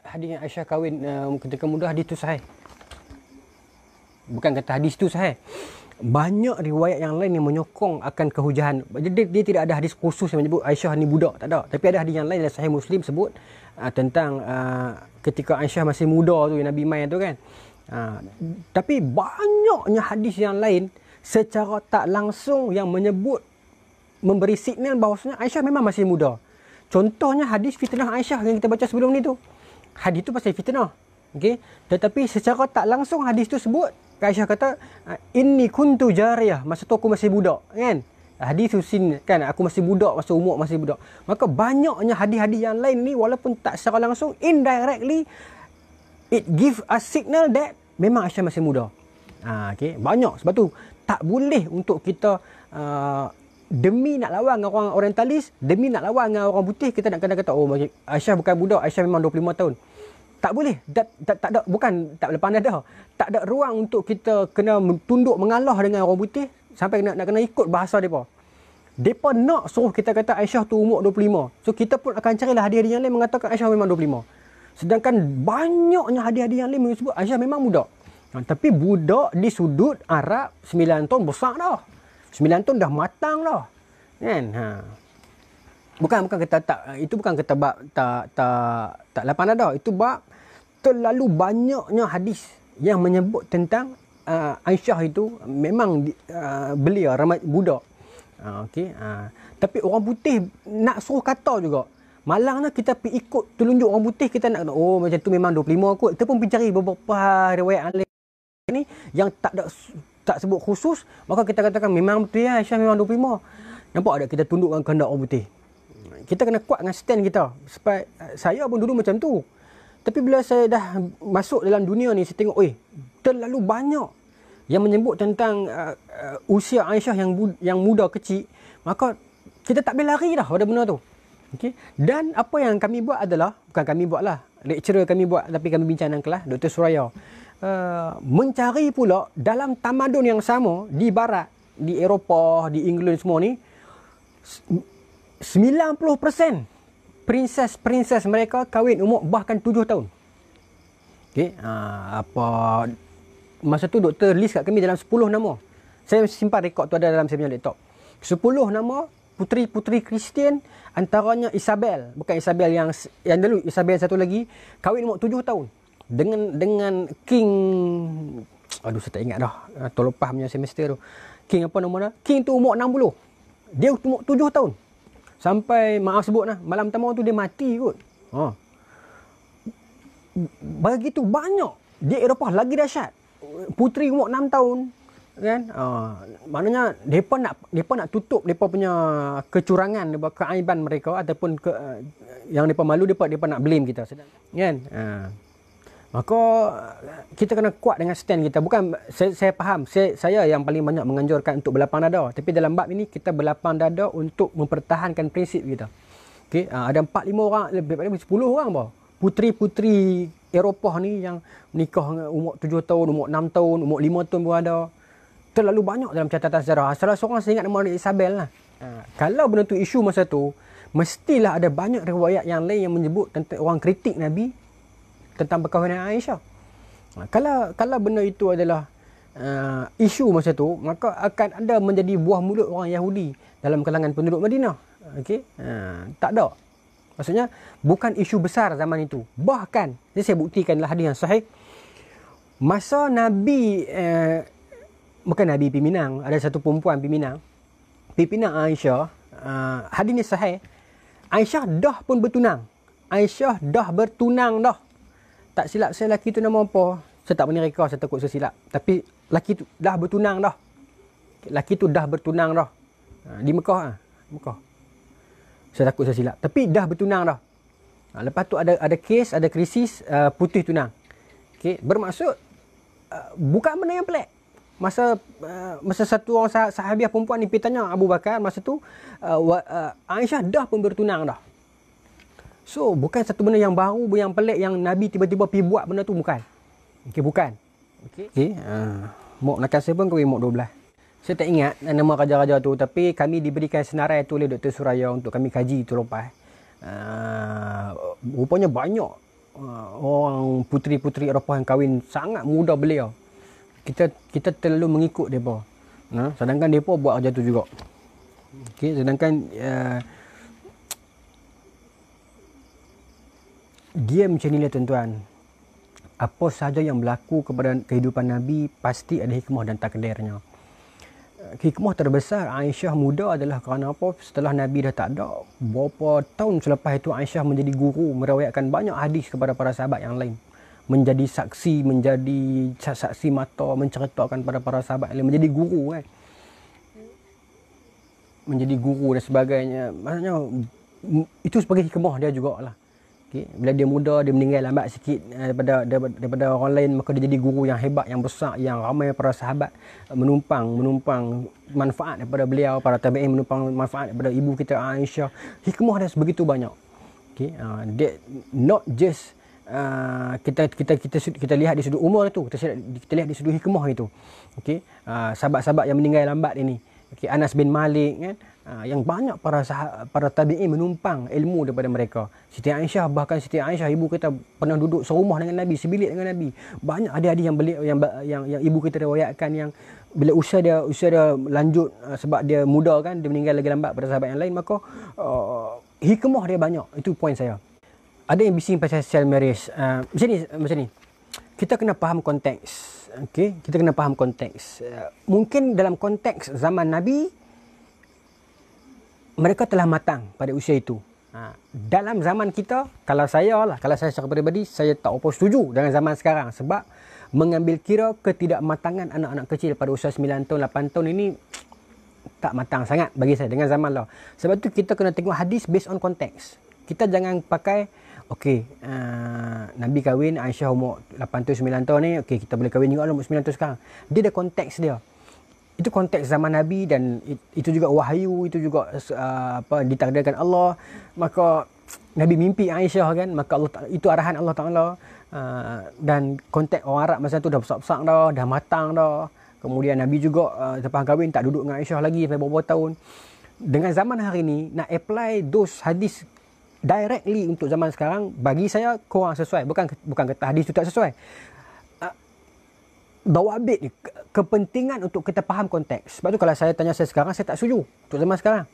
hadis yang Aisyah kahwin ketika muda, hadis tu sahih. Bukan kata hadis tu sahih. Banyak riwayat yang lain yang menyokong akan kehujahan. Jadi dia tidak ada hadis khusus yang menyebut Aisyah ni budak, tak ada. Tapi ada hadis yang lain dalam Sahih Muslim sebut tentang ketika Aisyah masih muda tu, yang Nabi mai tu kan. Tapi banyaknya hadis yang lain secara tak langsung yang menyebut, memberi signal bahawasanya Aisyah memang masih muda. Contohnya hadis fitnah Aisyah yang kita baca sebelum ni tu. Hadis tu pasal fitnah. Okey, tetapi secara tak langsung hadis tu sebut Aisyah kata inni kuntu jariyah, masa tu aku masih budak kan. Hadis Husin kan, aku masih budak, masa umur masih budak. Maka banyaknya hadis-hadis yang lain ni walaupun tak secara langsung, indirectly it give a signal that memang Aisyah masih muda. Okey, banyak. Sebab tu tak boleh untuk kita demi nak lawan dengan orang orientalis, demi nak lawan dengan orang putih, kita nak kata oh Aisyah bukan budak, Aisyah memang 25 tahun. Tak boleh. Tak ada, bukan tak lepas dada. Tak ada ruang untuk kita kena tunduk mengalah dengan orang putih sampai nak kena ikut bahasa mereka. Mereka nak suruh kita kata Aisyah tu umur 25. So kita pun akan carilah hadis-hadis yang lain mengatakan Aisyah memang 25. Sedangkan banyaknya hadis-hadis yang lain menyebut Aisyah memang budak. Tapi budak di sudut Arab 9 tahun besar dah. 9 tahun dah matang dah. Kan? Bukan kata tak, itu bukan kata bab tak lapang dada. Itu bab terlalu banyaknya hadis yang menyebut tentang Aisyah itu memang belia ramai budak. Okey. Tapi orang putih nak suruh kata juga. Malangnya kita pergi ikut telunjuk orang putih, kita nak oh macam tu memang 25 kot. Kita pun pergi cari beberapa riwayat lain ni yang tak sebut khusus, maka kita katakan memang betul ya Aisyah memang 25. Nampak tak kita tundukkan kehendak orang putih? Kita kena kuat dengan stand kita. Sebab saya pun dulu macam tu. Tapi bila saya dah masuk dalam dunia ni, saya tengok, terlalu banyak yang menyebut tentang usia Aisyah yang muda kecil. Maka kita tak boleh lari dah pada benda tu. Okay? Dan apa yang kami buat adalah, bukan kami buat lah, lecturer kami buat, tapi kami bincang dalam kelas, Dr. Suraya. Mencari pula dalam tamadun yang sama, di barat, di Eropah, di England semua ni, 90% princess mereka kahwin umur bahkan 7 tahun. Okey, masa tu doktor list kat kami dalam 10 nama. Saya simpan rekod tu ada dalam saya punya laptop. 10 nama puteri-puteri Kristian, antaranya Isabel, bukan Isabel yang dulu, Isabel satu lagi kahwin umur 7 tahun dengan King, aduh saya tak ingat dah, tahun lepas punya semester tu. King apa nama dia? King tu umur 60. Dia umur 7 tahun. Sampai, maaf sebut lah, malam pertama tu dia mati kot. Begitu banyak. Di Eropah lagi dahsyat. Puteri umur 6 tahun. Kan? Maknanya, mereka nak tutup mereka punya kecurangan, keaiban mereka ataupun yang mereka malu, mereka nak blame kita. Kan? Maka kita kena kuat dengan stand kita. Bukan saya faham, saya yang paling banyak menganjurkan untuk berlapang dada. Tapi dalam bab ini kita berlapang dada untuk mempertahankan prinsip kita. Okey, ada 4-5 orang, lebih 10 orang bah. Puteri-puteri Eropah ni yang menikah umur 7 tahun, umur 6 tahun, umur 5 tahun pun ada. Terlalu banyak dalam catatan sejarah. Salah seorang saya ingat nama dia Isabel lah. Kalau benda tu isu masa tu, mestilah ada banyak riwayat yang lain yang menyebut tentang orang kritik Nabi tentang perkahwinan Aisyah. Kalau benda itu adalah isu masa tu, maka akan ada menjadi buah mulut orang Yahudi dalam kalangan penduduk Madinah. Okey? Tak ada. Maksudnya bukan isu besar zaman itu. Bahkan, ini saya buktikanlah hadis yang sahih. Masa Nabi bukan Nabi Piminang, ada satu perempuan Piminang Aisyah, hadis ni sahih. Aisyah dah pun bertunang. Aisyah dah bertunang dah. Tak silap saya, lelaki tu nama apa? Saya tak boleh reka, saya takut saya silap. Tapi lelaki tu dah bertunang dah. Lelaki tu dah bertunang dah. Di Mekah. Mekah. Saya takut saya silap. Tapi dah bertunang dah. Lepas tu ada kes, ada krisis putih tunang. Okay. Bermaksud, bukan benda yang pelik. Masa satu orang sahabiah perempuan ni pergi tanya Abu Bakar, masa tu Aisyah dah pun bertunang dah. So, bukan satu benda yang baru, yang pelik, yang Nabi tiba-tiba pergi buat benda tu, bukan. Okey, bukan. Okey. Mok nakal saya pun kahwin umur 12. Saya tak ingat nama raja-raja tu, tapi kami diberikan senarai tu oleh Dr. Suraya untuk kami kaji tu lepas. Rupanya banyak orang puteri-puteri Eropah yang kahwin sangat muda belia. Kita terlalu mengikut mereka. Sedangkan mereka buat kerja tu juga. Okay, sedangkan dia macam ni lah tuan-tuan. Apa sahaja yang berlaku kepada kehidupan Nabi pasti ada hikmah dan takdirnya. Hikmah terbesar Aisyah muda adalah kerana apa? Setelah Nabi dah tak ada, beberapa tahun selepas itu Aisyah menjadi guru, meriwayatkan banyak hadis kepada para sahabat yang lain. Menjadi saksi mata, menceritakan kepada para sahabat yang lain, menjadi guru kan. Menjadi guru dan sebagainya. Maksudnya itu sebagai hikmah dia jugalah. Okay. Bila dia muda, dia meninggal lambat sikit daripada orang lain, maka dia jadi guru yang hebat, yang besar, yang ramai para sahabat menumpang manfaat daripada beliau, para tabi'in menumpang manfaat daripada ibu kita Aisyah. Hikmah dia sebegitu banyak. Okay. Dia not just kita lihat di sudut umur itu, kita lihat di sudut hikmah itu. Okay. Sahabat-sahabat yang meninggal lambat ini. Okay. Anas bin Malik kan. Yang banyak para tabi'in menumpang ilmu daripada mereka. Siti Aisyah, bahkan Siti Aisyah ibu kita pernah duduk serumah dengan Nabi, sebilik dengan Nabi. Banyak adik-adik yang ibu kita riwayatkan yang bila usia dia lanjut sebab dia muda kan, dia meninggal lagi lambat pada sahabat yang lain, maka hikmah dia banyak. Itu poin saya. Ada yang bising pasal sel marriage. Macam ni. Kita kena faham konteks. Okey, kita kena faham konteks. Mungkin dalam konteks zaman Nabi mereka telah matang pada usia itu. Dalam zaman kita, kalau saya secara peribadi, saya tak apa setuju dengan zaman sekarang. Sebab mengambil kira ketidakmatangan anak-anak kecil pada usia 9 tahun, 8 tahun ini tak matang sangat bagi saya dengan zaman lah. Sebab tu kita kena tengok hadis based on konteks. Kita jangan pakai, Nabi kahwin, Aisyah umur 8 tahun, 9 tahun ni, kita boleh kahwin juga umur 9 tahun sekarang. Dia ada konteks dia. Itu konteks zaman Nabi dan itu juga wahyu, itu juga ditakdirkan Allah. Maka Nabi mimpi Aisyah kan, maka Allah, itu arahan Allah Ta'ala. Dan konteks orang Arab masa tu dah besar-besar dah matang dah. Kemudian Nabi juga selepas kahwin tak duduk dengan Aisyah lagi sampai beberapa tahun. Dengan zaman hari ni, nak apply those hadis directly untuk zaman sekarang, bagi saya kurang sesuai. Bukan kata hadis tu tak sesuai. Dawabit ni, kepentingan untuk kita faham konteks. Sebab tu kalau saya tanya saya sekarang, saya tak setuju untuk zaman sekarang.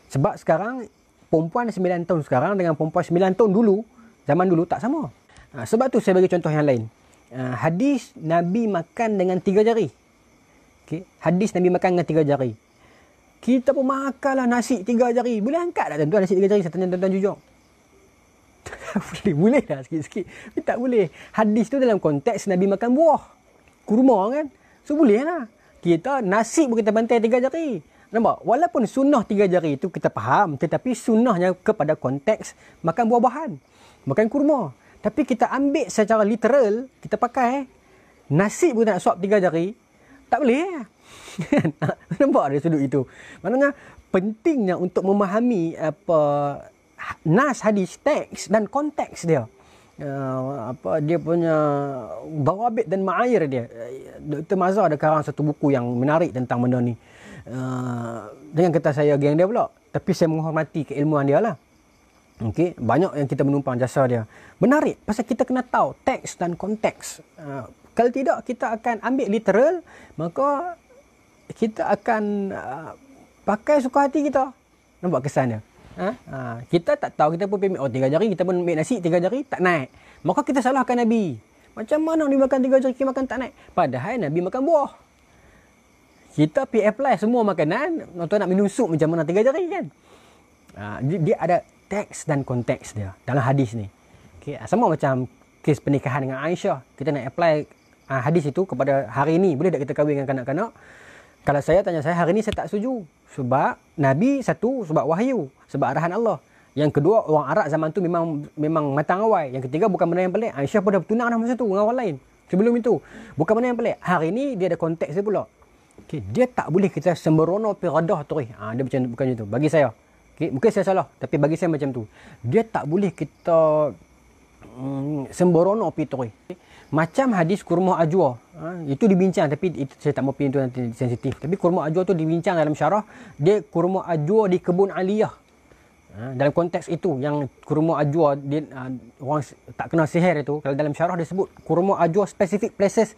Sebab sekarang, perempuan 9 tahun sekarang dengan perempuan 9 tahun dulu, zaman dulu tak sama. Sebab tu saya bagi contoh yang lain. Hadis Nabi makan dengan 3 jari. Okay. Hadis Nabi makan dengan 3 jari. Kita pun makanlah nasi 3 jari. Boleh angkat tak tuan-tuan nasi 3 jari? Saya tanya tuan-tuan jujur. Boleh dah sikit-sikit. Tapi tak boleh. Hadis tu dalam konteks Nabi makan buah. Kurma kan. So boleh lah. Kita nasi pun kita bantai 3 jari. Nampak? Walaupun sunnah 3 jari itu kita faham. Tetapi sunnahnya kepada konteks makan buah-buahan. Makan kurma. Tapi kita ambil secara literal. Kita pakai. Nasi pun nak suap 3 jari. Tak boleh lah. Nampak dari sudut itu. Maknanya pentingnya untuk memahami nas hadis, teks dan konteks dia. Dia punya dawabit dan ma'ayir dia. Dr. Mazhar ada karang satu buku yang menarik tentang benda ni. Dengan kata saya geng dia pula, tapi saya menghormati keilmuan dia lah. Okay? Banyak yang kita menumpang jasa dia. Menarik pasal kita kena tahu teks dan konteks. Kalau tidak kita akan ambil literal, maka kita akan pakai suka hati kita. Nampak kesan dia? Kita tak tahu, kita pun ambil 3 jari, kita pun ambil nasi 3 jari tak naik, maka kita salahkan Nabi. Macam mana Nabi makan 3 jari makan tak naik, padahal Nabi makan buah. Kita pergi apply semua makanan, tuan nak minum sup macam mana 3 jari kan. Dia ada teks dan konteks dia dalam hadis ni. Okay. Sama macam kes pernikahan dengan Aisyah, kita nak apply hadis itu kepada hari ni. Boleh tak kita kahwin dengan kanak-kanak? Kalau saya tanya saya, hari ni saya tak setuju. Sebab Nabi satu, sebab wahyu, sebab arahan Allah. Yang kedua, orang Arab zaman tu memang matang awal. Yang ketiga, bukan benda yang pelik. Aisyah pun dah bertunang dah masa tu dengan orang lain. Sebelum itu, bukan benda yang pelik. Hari ni dia ada konteks dia pula. Okay. Dia tak boleh kita sembrono piradah terus. Dia bukan itu. Bagi saya. Okay. Mungkin saya salah, tapi bagi saya macam tu. Dia tak boleh kita sembrono pi terus. Okay. Macam hadis kurma ajwa. Itu dibincang, tapi itu saya tak mau pergi itu nanti sensitif. Tapi kurma ajwa tu dibincang dalam syarah. Dia kurma ajwa di kebun Aliyah. Dalam konteks itu yang kurma ajwa dia, orang tak kenal sihir itu, kalau dalam syarah dia sebut kurma ajwa specific place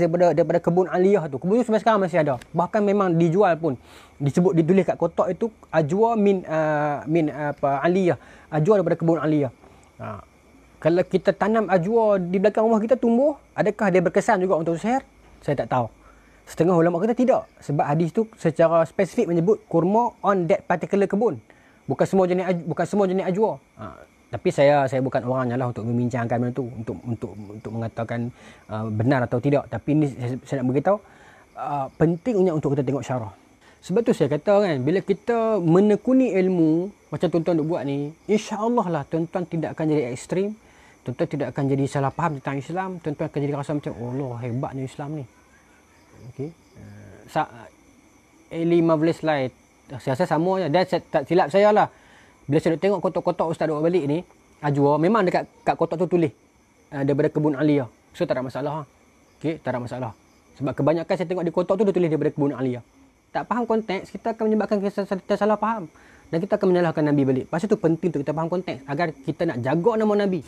daripada kebun aliyah tu. Kebun tu sampai sekarang masih ada. Bahkan memang dijual pun. Disebut ditulis kat kotak itu ajwa min aliyah. Ajwa daripada kebun aliyah. Kalau kita tanam ajwa di belakang rumah kita tumbuh, adakah dia berkesan juga untuk sihir? Saya tak tahu. Setengah ulama kata tidak. Sebab hadis tu secara spesifik menyebut kurma on that particular kebun. Bukan semua jenis ajwa. Tapi saya bukan orangnya lah untuk membincangkan benda tu, untuk mengatakan benar atau tidak. Tapi ini saya nak beritahu pentingnya untuk kita tengok syarah. Sebab tu saya kata kan, bila kita menekuni ilmu macam tuan-tuan duk buat ni, insya-Allah lah tuan-tuan tidak akan jadi ekstrim. Tuan-tuan tidak akan jadi salah faham tentang Islam. Tuan-tuan akan jadi rasa macam, oh Allah, hebatnya Islam ni. Okey. Eli Marvelous Light. Saya rasa sama je. Dan tak silap saya lah. Bila saya tengok kotak-kotak Ustaz duk balik ni, ajwa, memang dekat kat kotak tu tulis daripada kebun aliyah. So tak ada masalah. Okey, tak ada masalah. Sebab kebanyakan saya tengok di kotak tu dia tulis daripada kebun aliyah. Tak faham konteks, kita akan menyebabkan kita salah faham. Dan kita akan menyalahkan Nabi balik. Pasal tu penting untuk kita faham konteks agar kita nak jaga nama Nabi.